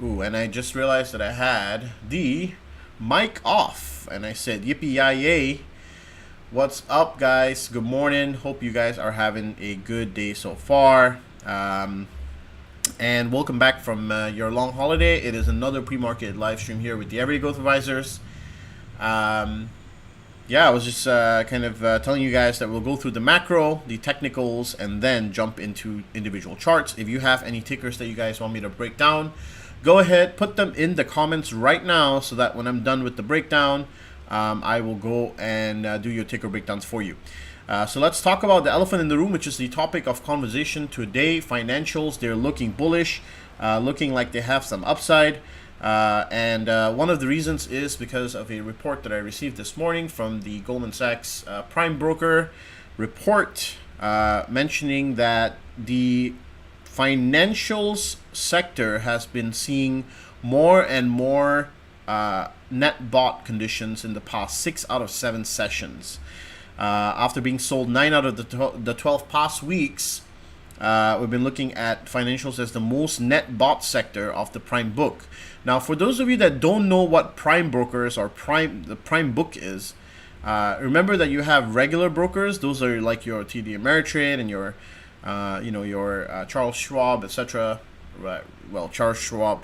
Ooh, and I just realized that I had the mic off, and I said yippee yay. What's up, guys? Good morning. Hope you guys are having a good day so far. And welcome back from your long holiday. It is another pre-market live stream here with the Everyday Growth Advisors. Yeah, I was just kind of telling you guys that we'll go through the macro, the technicals, and then jump into individual charts. If you have any tickers that you guys want me to break down, go ahead, put them in the comments right now so that when I'm done with the breakdown, I will go and do your ticker breakdowns for you. So let's talk about the elephant in the room, which is the topic of conversation today. Financials, they're looking bullish, looking like they have some upside. And one of the reasons is because of a report that I received this morning from the Goldman Sachs prime broker report mentioning that the financials sector has been seeing more and more net bought conditions in the past 6 out of 7 sessions. After being sold 9 out of the 12 past weeks, we've been looking at financials as the most net bought sector of the prime book. Now, for those of you that don't know what prime brokers or the prime book is, remember that you have regular brokers. Those are like your TD Ameritrade and your Charles Schwab, etc. Right. Well, Charles Schwab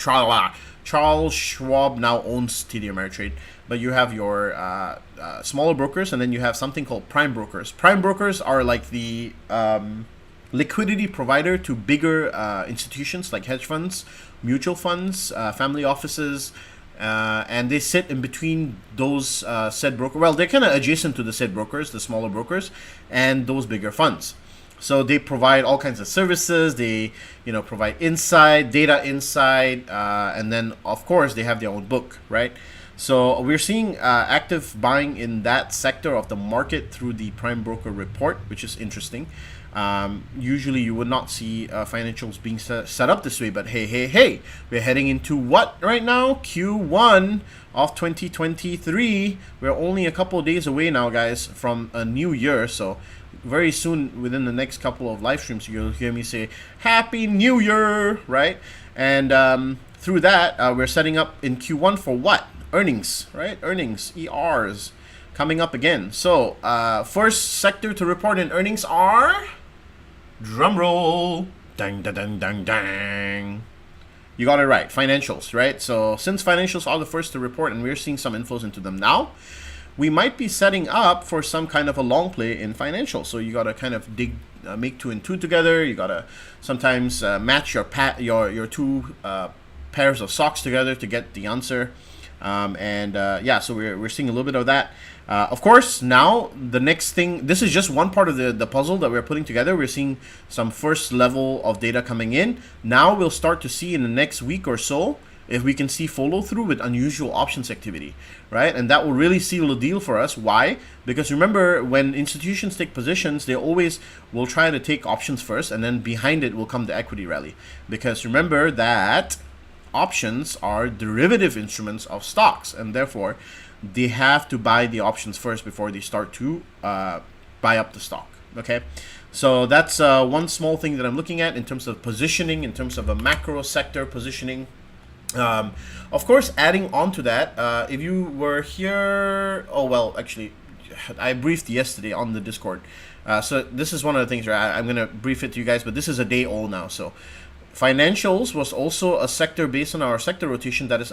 now owns TD Ameritrade, but you have your smaller brokers, and then you have something called prime brokers. Prime brokers are like the liquidity provider to bigger institutions like hedge funds, mutual funds, family offices, and they sit in between those said brokers. Well, they're kind of adjacent to the said brokers, the smaller brokers, and those bigger funds. So they provide all kinds of services. They, provide insight, data insight, and then of course they have their own book, right? So we're seeing active buying in that sector of the market through the prime broker report, which is interesting. Usually you would not see financials being set up this way, but hey, we're heading into what right now? Q1 of 2023. We're only a couple of days away now, guys, from a new year. So very soon, within the next couple of live streams, you'll hear me say Happy New Year, right? And through that, we're setting up in Q1 for what? Earnings, right? Earnings, ERs, coming up again. So first sector to report in earnings are, drum roll, dang, dang, dang, dang, dang. You got it right, financials, right? So since financials are the first to report and we're seeing some inflows into them now, we might be setting up for some kind of a long play in financials. So you got to kind of make 2 and 2 together. You got to sometimes match your two pairs of socks together to get the answer. Yeah, so we're seeing a little bit of that. Of course, now the next thing, this is just one part of the puzzle that we're putting together. We're seeing some first level of data coming in. Now we'll start to see in the next week or so if we can see follow through with unusual options activity, right? And that will really seal the deal for us. Why? Because remember, when institutions take positions, they always will try to take options first, and then behind it will come the equity rally. Because remember that options are derivative instruments of stocks, and therefore they have to buy the options first before they start to buy up the stock. Okay, so that's one small thing that I'm looking at in terms of positioning, in terms of a macro sector positioning. Of course, adding on to that, if you were here, actually, I briefed yesterday on the Discord. So this is one of the things where I'm going to brief it to you guys, but this is a day old now. So financials was also a sector based on our sector rotation that is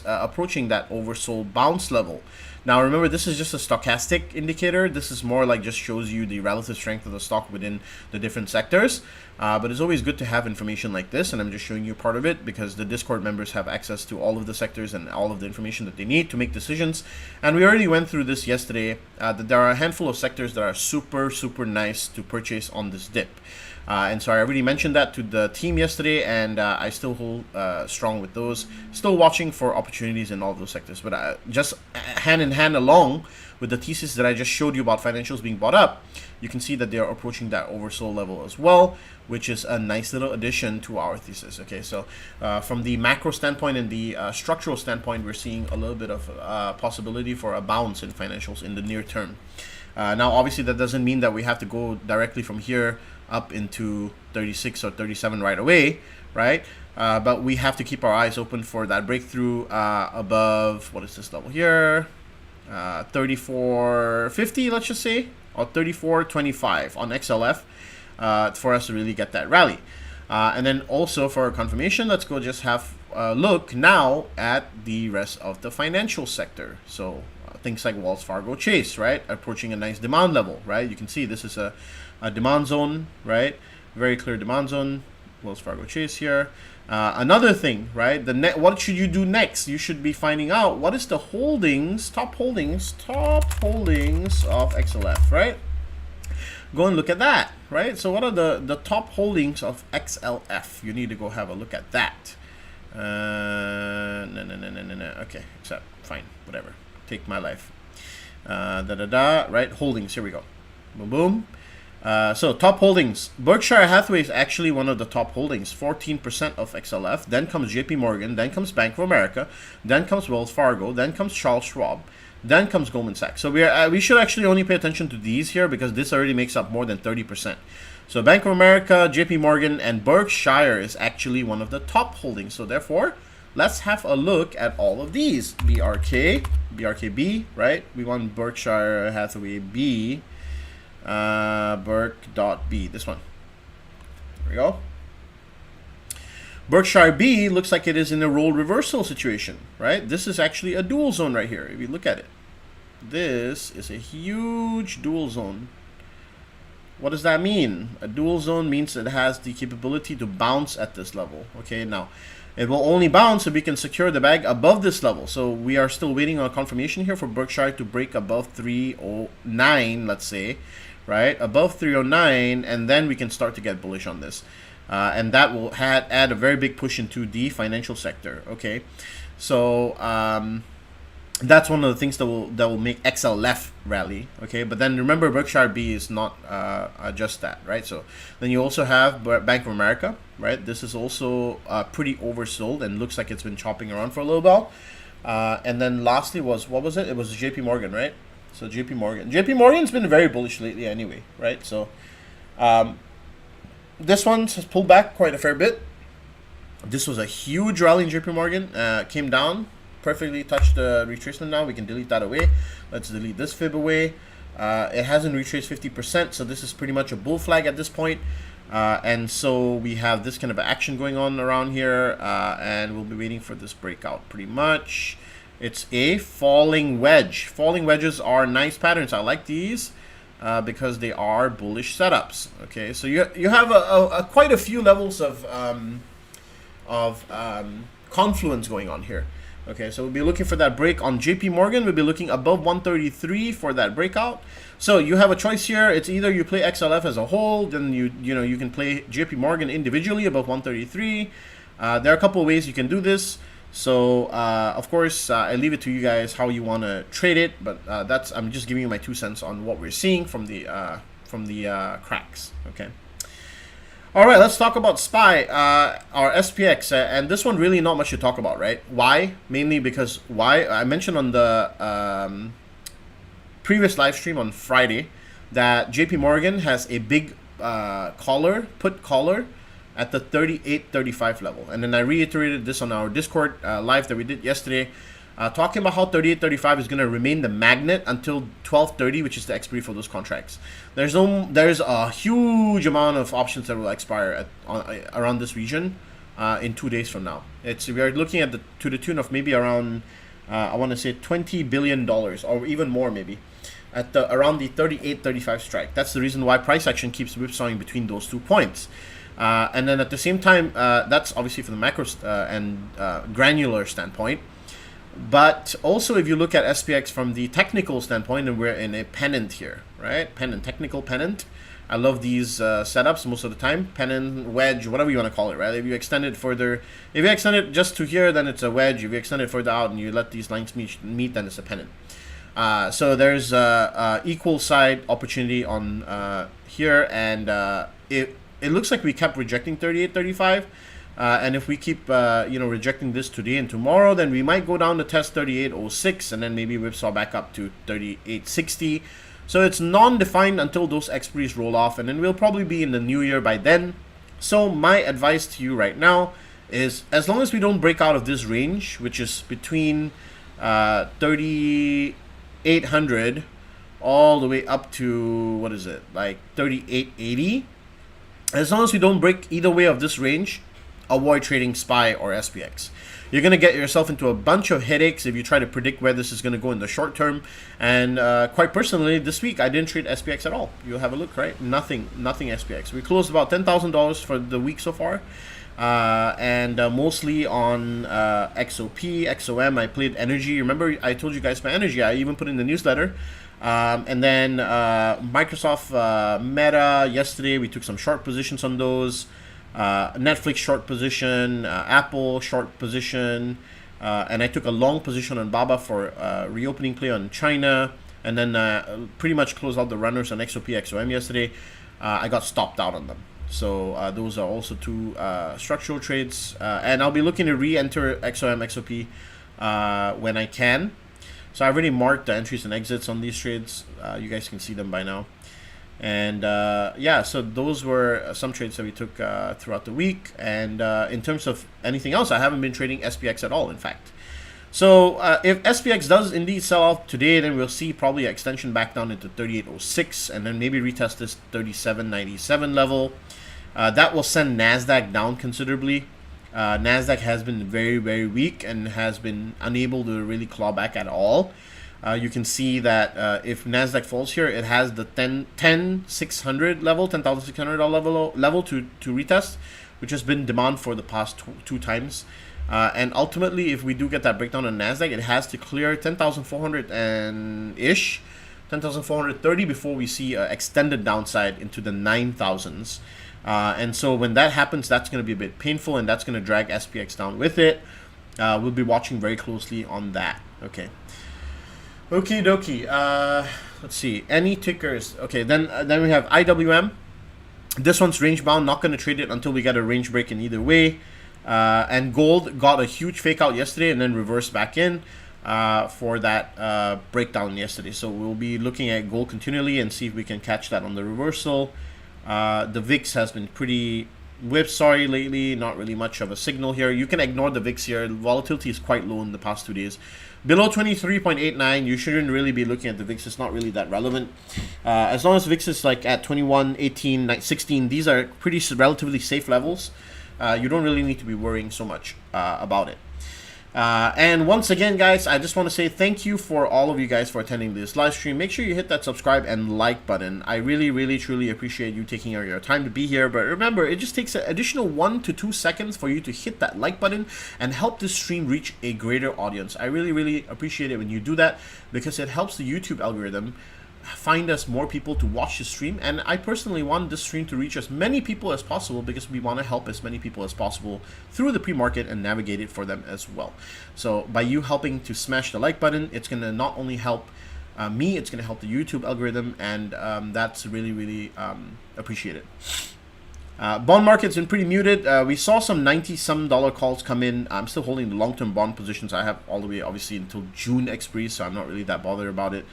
approaching that oversold bounce level. Now remember, this is just a stochastic indicator. This is more like just shows you the relative strength of the stock within the different sectors. But it's always good to have information like this, and I'm just showing you part of it because the Discord members have access to all of the sectors and all of the information that they need to make decisions. And we already went through this yesterday, that there are a handful of sectors that are super nice to purchase on this dip. And so I already mentioned that to the team yesterday, and I still hold strong with those. Still watching for opportunities in all of those sectors, but just hand in hand along with the thesis that I just showed you about financials being bought up, you can see that they are approaching that oversold level as well, which is a nice little addition to our thesis. Okay, so from the macro standpoint and the structural standpoint, we're seeing a little bit of possibility for a bounce in financials in the near term. Now, obviously, that doesn't mean that we have to go directly from here up into 36 or 37 right away, right? But we have to keep our eyes open for that breakthrough above, what is this level here? 34.50, let's just say, or 34.25 on XLF for us to really get that rally. And then also for confirmation, let's go just have a look now at the rest of the financial sector. So things like Wells Fargo Chase, right? Approaching a nice demand level, right? You can see this is a demand zone, right? Very clear demand zone. Wells Fargo Chase here. Another thing, right? What should you do next? You should be finding out what is the holdings, top holdings of XLF, right? Go and look at that, right? So what are the top holdings of XLF? You need to go have a look at that. No. Okay, except fine, whatever. Take my life. Right? Holdings. Here we go. Boom, boom. So top holdings. Berkshire Hathaway is actually one of the top holdings, 14% of XLF. Then comes JP Morgan. Then comes Bank of America. Then comes Wells Fargo. Then comes Charles Schwab. Then comes Goldman Sachs. So we should actually only pay attention to these here because this already makes up more than 30%. So Bank of America, JP Morgan, and Berkshire is actually one of the top holdings. So therefore, let's have a look at all of these. BRKB, right? We want Berkshire Hathaway B. Berk.B, this one. There we go. Berkshire B looks like it is in a role reversal situation, right? This is actually a dual zone right here. If you look at it, this is a huge dual zone. What does that mean? A dual zone means it has the capability to bounce at this level. Okay, now it will only bounce if we can secure the bag above this level. So we are still waiting on confirmation here for Berkshire to break above 309, let's say, right, above 309, and then we can start to get bullish on this. And that will add a very big push into the financial sector, okay? So that's one of the things that will make XLF rally, okay? But then remember, Berkshire B is not just that, right? So then you also have Bank of America, right? This is also pretty oversold and looks like it's been chopping around for a little while. And then lastly was, what was it? It was JP Morgan, right? So JP Morgan's been very bullish lately anyway, right? So this one has pulled back quite a fair bit. This was a huge rally in JP Morgan, came down, perfectly touched the retracement now. We can delete that away. Let's delete this fib away. It hasn't retraced 50%, so this is pretty much a bull flag at this point. And so we have this kind of action going on around here, and we'll be waiting for this breakout pretty much. It's a falling wedge. Falling wedges are nice patterns. I like these because they are bullish setups. Okay, so you have quite a few levels of confluence going on here. Okay, so we'll be looking for that break on JP Morgan. We'll be looking above 133 for that breakout. So you have a choice here. It's either you play XLF as a whole, then you can play JP Morgan individually above 133. There are a couple of ways you can do this. So of course, I leave it to you guys how you want to trade it. But I'm just giving you my 2 cents on what we're seeing from the cracks. Okay. All right, let's talk about SPY, or SPX, and this one really not much to talk about, right? Why? Mainly because I mentioned on the previous live stream on Friday that JP Morgan has a big put collar at the 38.35 level, and then I reiterated this on our Discord live that we did yesterday, talking about how 38.35 is going to remain the magnet until 12.30, which is the expiry for those contracts. There's a huge amount of options that will expire around this region in 2 days from now. We are looking at to the tune of maybe around I want to say $20 billion or even more maybe at around the 38.35 strike. That's the reason why price action keeps whipsawing between those 2 points. And then at the same time, that's obviously from the macro and granular standpoint. But also, if you look at SPX from the technical standpoint, and we're in a pennant here, right? Technical pennant. I love these setups most of the time. Pennant, wedge, whatever you want to call it, right? If you extend it further, if you extend it just to here, then it's a wedge. If you extend it further out and you let these lines meet, then it's a pennant. So there's equal side opportunity on here, and it looks like we kept rejecting 38.35. And if we keep rejecting this today and tomorrow, then we might go down to test 38.06 and then maybe whipsaw back up to 38.60. So it's non-defined until those expiries roll off, and then we'll probably be in the new year by then. So my advice to you right now is, as long as we don't break out of this range, which is between 3,800 all the way up to, what is it, like 38.80, as long as we don't break either way of this range, avoid trading SPY or SPX. You're going to get yourself into a bunch of headaches if you try to predict where this is going to go in the short term. And quite personally, this week I didn't trade SPX at all. You'll have a look, right? Nothing SPX. We closed about $10,000 for the week so far. And mostly on XOP, XOM. I played energy. Remember, I told you guys my energy. I even put in the newsletter. And then Microsoft, Meta, yesterday we took some short positions on those. Netflix short position, Apple short position, and I took a long position on BABA for reopening play on China, and then pretty much closed out the runners on XOP, XOM yesterday. I got stopped out on them. So those are also 2 structural trades, and I'll be looking to re-enter XOM, XOP when I can. So I've already marked the entries and exits on these trades. You guys can see them by now. And yeah, so those were some trades that we took throughout the week. And in terms of anything else, I haven't been trading SPX at all, in fact. So if SPX does indeed sell off today, then we'll see probably an extension back down into 38.06 and then maybe retest this 37.97 level. That will send NASDAQ down considerably. NASDAQ has been very, very weak and has been unable to really claw back at all. You can see that if NASDAQ falls here, it has the 10,600 level, $10,600 level to retest, which has been demand for the past two times. And ultimately, if we do get that breakdown on NASDAQ, it has to clear 10,400 and ish 10,430 before we see extended downside into the 9,000s. And so when that happens, that's going to be a bit painful, and that's going to drag SPX down with it. We'll be watching very closely on that. Okay. Okie dokie. Let's see. Any tickers? Okay, then we have IWM. This one's range bound. Not going to trade it until we get a range break in either way. And gold got a huge fake out yesterday and then reversed back in for that breakdown yesterday. So we'll be looking at gold continually and see if we can catch that on the reversal. The VIX has been pretty whipsaw lately. Not really much of a signal here. You can ignore the VIX here. Volatility is quite low in the past 2 days. Below 23.89, you shouldn't really be looking at the VIX. It's not really that relevant. As long as VIX is like at 21, 18, 16, these are pretty relatively safe levels. You don't really need to be worrying so much about it. And once again, guys, I just want to say thank you for all of you guys for attending this live stream. Make sure you hit that subscribe and like button. I really, really, truly appreciate you taking your time to be here. But remember, it just takes an additional 1 to 2 seconds for you to hit that like button and help this stream reach a greater audience. I really, really appreciate it when you do that, because it helps the YouTube algorithm find us more people to watch the stream. And I personally want this stream to reach as many people as possible, because we want to help as many people as possible through the pre-market and navigate it for them as well. So by you helping to smash the like button, it's going to not only help me, it's going to help the YouTube algorithm, and that's really, really appreciated. Bond market's been pretty muted. We saw some $90-some calls come in. I'm still holding the long-term bond positions. I have all the way obviously until June expiry, so I'm not really that bothered about it.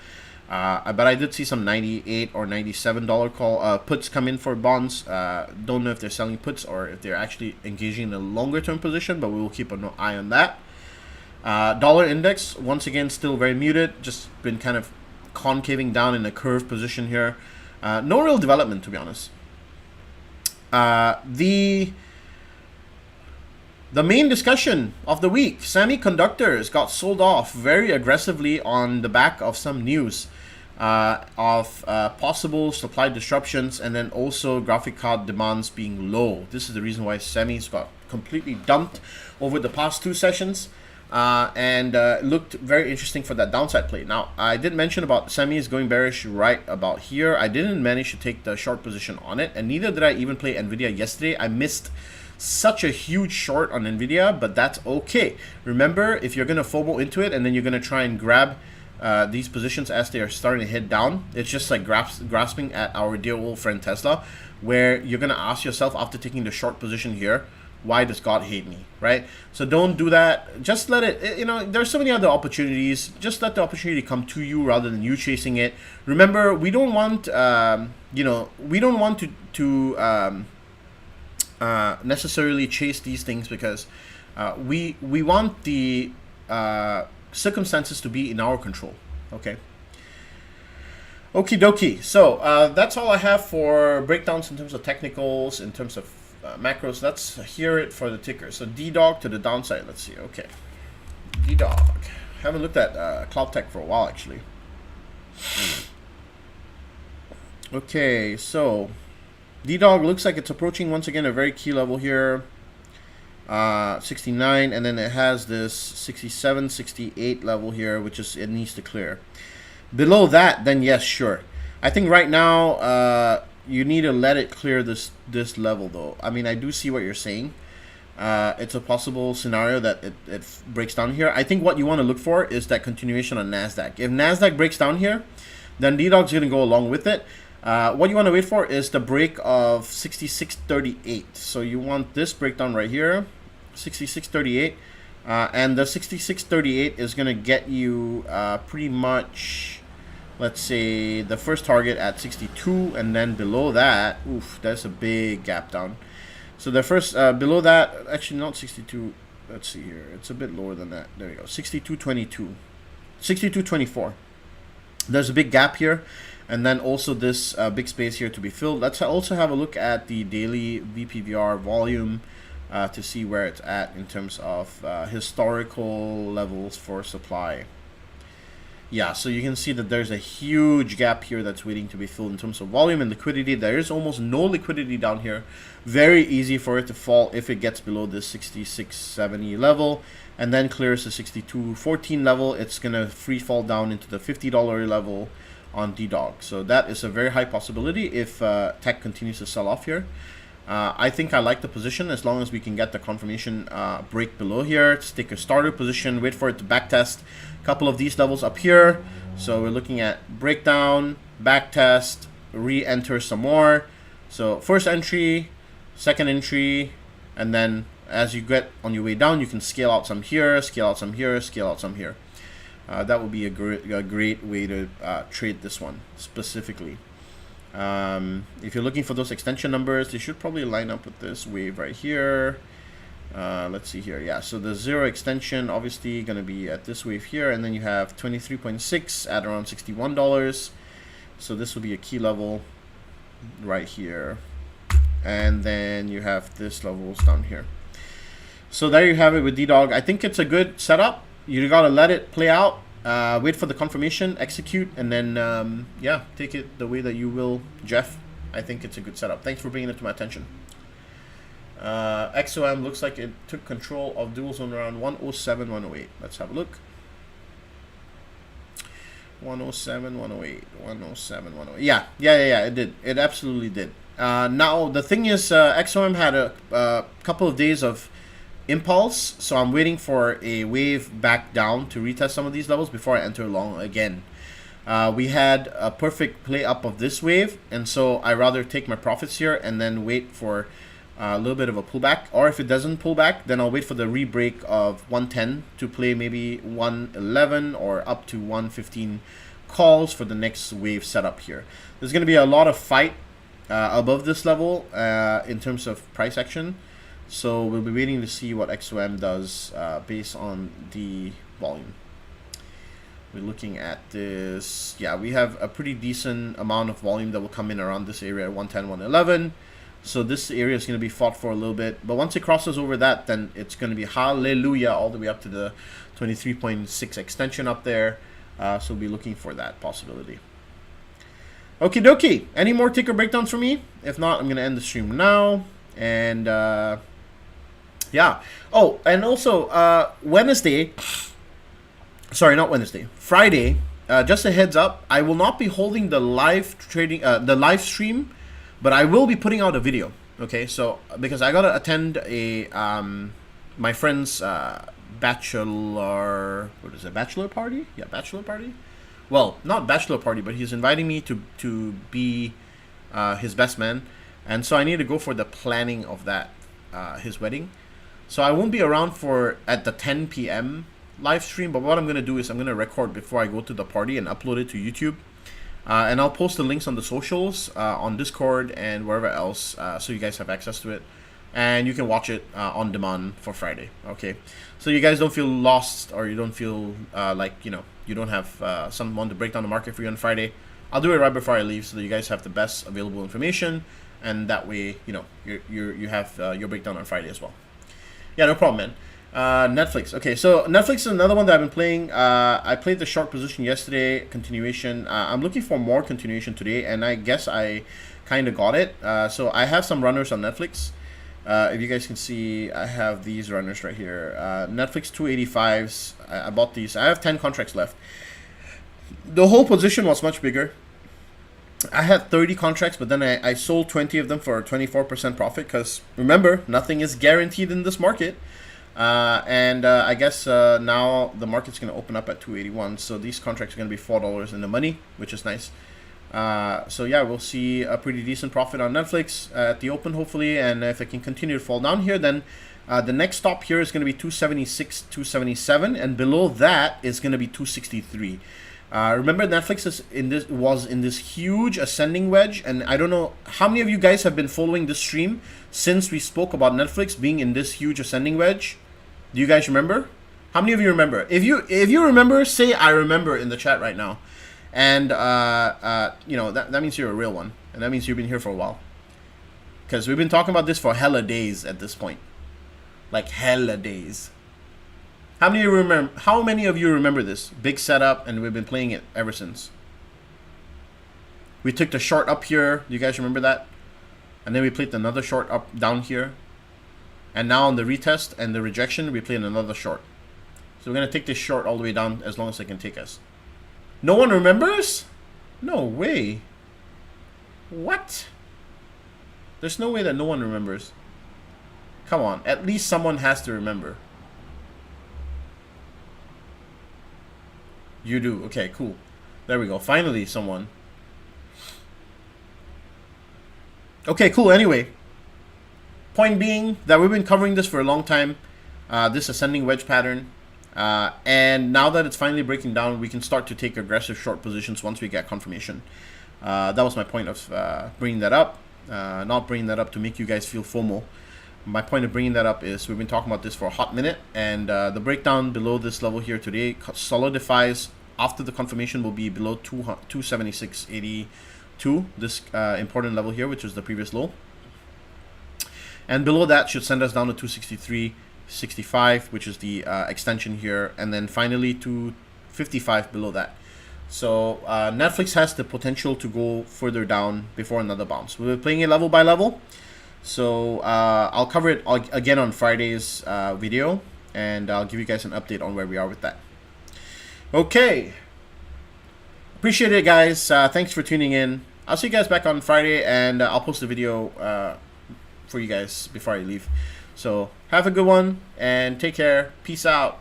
But I did see some $98 or $97 call puts come in for bonds. Don't know if they're selling puts or if they're actually engaging in a longer term position, but we will keep an eye on that. Dollar index, once again, still very muted. Just been kind of concaving down in a curve position here. No real development, to be honest. The main discussion of the week, semiconductors got sold off very aggressively on the back of some news of possible supply disruptions, and then also graphic card demands being low. This is the reason why semis got completely dumped over the past 2 sessions, and looked very interesting for that downside play. Now, I did mention about semis going bearish right about here. I didn't manage to take the short position on it, and neither did I even play Nvidia yesterday. I missed such a huge short on Nvidia, but that's okay. Remember, if you're going to FOMO into it and then you're going to try and grab these positions as they are starting to head down, it's just like grasping at our dear old friend Tesla, where you're going to ask yourself after taking the short position here, why does God hate me, right? So don't do that. Just let it, you know, there's so many other opportunities. Just let the opportunity come to you rather than you chasing it. Remember, we don't want, we don't want to necessarily chase these things, because we want the circumstances to be in our control. Okay. Okie dokie. So that's all I have for breakdowns in terms of technicals, in terms of macros. Let's hear it for the ticker. So D-Dog to the downside. Let's see. Okay. D-Dog. Haven't looked at Cloud Tech for a while, actually. Okay, so D-Dog looks like it's approaching once again a very key level here, 69, and then it has this 67, 68 level here, which is it needs to clear. Below that, then yes, sure. I think right now you need to let it clear this level, though. I mean, I do see what you're saying. It's a possible scenario that it breaks down here. I think what you want to look for is that continuation on NASDAQ. If NASDAQ breaks down here, then D-Dog's going to go along with it. What you want to wait for is the break of 66.38. So you want this breakdown right here, 66.38, and the 66.38 is going to get you pretty much, let's say, the first target at 62, and then below that, oof, that's a big gap down. So the first below that, actually not 62. Let's see here, it's a bit lower than that. There we go, 62.22, 62.24. There's a big gap here. And then also this big space here to be filled. Let's also have a look at the daily VPVR volume to see where it's at in terms of historical levels for supply. Yeah, so you can see that there's a huge gap here that's waiting to be filled in terms of volume and liquidity. There is almost no liquidity down here. Very easy for it to fall if it gets below this 66.70 level and then clears the 62.14 level. It's going to free fall down into the $50 level on D-Dog. So that is a very high possibility if tech continues to sell off here. I think I like the position as long as we can get the confirmation break below here. Let's take a starter position, wait for it to backtest a couple of these levels up here. So we're looking at breakdown, backtest, re-enter some more. So first entry, second entry, and then as you get on your way down, you can scale out some here, scale out some here, scale out some here. That would be a great way to trade this one specifically. If you're looking for those extension numbers, they should probably line up with this wave right here. Let's see here. Yeah, so the 0 extension obviously going to be at this wave here, and then you have 23.6 at around $61. So this will be a key level right here, and then you have this levels down here. So there you have it with D-Dog. I think it's a good setup. You gotta let it play out. Wait for the confirmation, execute, and then yeah, take it the way that you will, Jeff. I think it's a good setup. Thanks for bringing it to my attention. XOM looks like it took control of dual zone around 107, 108. Let's have a look. 107, 108, 107, 108. Yeah, it did. It absolutely did. Now the thing is, XOM had a couple of days of impulse, so I'm waiting for a wave back down to retest some of these levels before I enter long again. We had a perfect play up of this wave, and so I rather take my profits here and then wait for a little bit of a pullback, or if it doesn't pull back, then I'll wait for the re-break of 110 to play maybe 111 or up to 115 calls for the next wave setup here. There's going to be a lot of fight above this level in terms of price action. So we'll be waiting to see what XOM does based on the volume. We're looking at this. Yeah, we have a pretty decent amount of volume that will come in around this area at 110, 111. So this area is going to be fought for a little bit. But once it crosses over that, then it's going to be hallelujah all the way up to the 23.6 extension up there. So we'll be looking for that possibility. Okie dokie. Any more ticker breakdowns for me? If not, I'm going to end the stream now. And yeah. Oh, and also Wednesday. Sorry, not Wednesday. Friday. Just a heads up. I will not be holding the live trading, the live stream, but I will be putting out a video. Okay, so because I gotta attend a my friend's bachelor. What is it? Bachelor party? Yeah, bachelor party. Well, not bachelor party, but he's inviting me to be his best man, and so I need to go for the planning of that his wedding. So I won't be around for at the 10 p.m. live stream, but what I'm gonna do is I'm gonna record before I go to the party and upload it to YouTube, and I'll post the links on the socials, on Discord and wherever else, so you guys have access to it, and you can watch it on demand for Friday. Okay, so you guys don't feel lost, or you don't feel like you don't have someone to break down the market for you on Friday. I'll do it right before I leave, so that you guys have the best available information, and that way you have your breakdown on Friday as well. Yeah, no problem, man. Netflix. Okay, so Netflix is another one that I've been playing. I played the short position yesterday, continuation. I'm looking for more continuation today, and I guess I kind of got it. So I have some runners on Netflix. If you guys can see, I have these runners right here. Netflix 285s. I bought these. I have 10 contracts left. The whole position was much bigger. I had 30 contracts, but then I sold 20 of them for a 24% profit, because remember, nothing is guaranteed in this market. And I guess now the market's going to open up at 281, so these contracts are going to be $4 in the money, which is nice. So yeah, we'll see a pretty decent profit on Netflix at the open, hopefully, and if it can continue to fall down here, then the next stop here is going to be 276, 277, and below that is going to be 263. Remember, Netflix was in this huge ascending wedge, and I don't know how many of you guys have been following this stream since we spoke about Netflix being in this huge ascending wedge. Do you guys remember? How many of you remember? If you remember, say I remember in the chat right now, and that means you're a real one, and that means you've been here for a while, because we've been talking about this for hella days at this point, like hella days. How many of you remember this big setup, and we've been playing it ever since? We took the short up here. Do you guys remember that? And then we played another short up down here. And now on the retest and the rejection, we played another short. So we're going to take this short all the way down as long as it can take us. No one remembers? No way. What? There's no way that no one remembers. Come on, at least someone has to remember. You do. Okay, cool. There we go. Finally, someone. Okay, cool. Anyway, point being that we've been covering this for a long time. This ascending wedge pattern. And now that it's finally breaking down, we can start to take aggressive short positions once we get confirmation. That was my point of bringing that up. Not bringing that up to make you guys feel FOMO. My point of bringing that up is we've been talking about this for a hot minute, and the breakdown below this level here today solidifies after the confirmation will be below 276.82, this important level here, which is the previous low. And below that should send us down to 263.65, which is the extension here, and then finally 255 below that. So Netflix has the potential to go further down before another bounce. We're playing it level by level. So I'll cover it again on Friday's video, and I'll give you guys an update on where we are with that. Okay. Appreciate it, guys. Thanks for tuning in. I'll see you guys back on Friday, and I'll post a video for you guys before I leave. So have a good one, and take care. Peace out.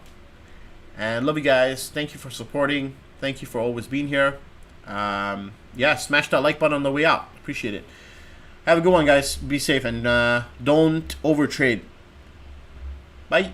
And love you guys. Thank you for supporting. Thank you for always being here. Yeah, smash that like button on the way out. Appreciate it. Have a good one, guys. Be safe, and don't overtrade. Bye.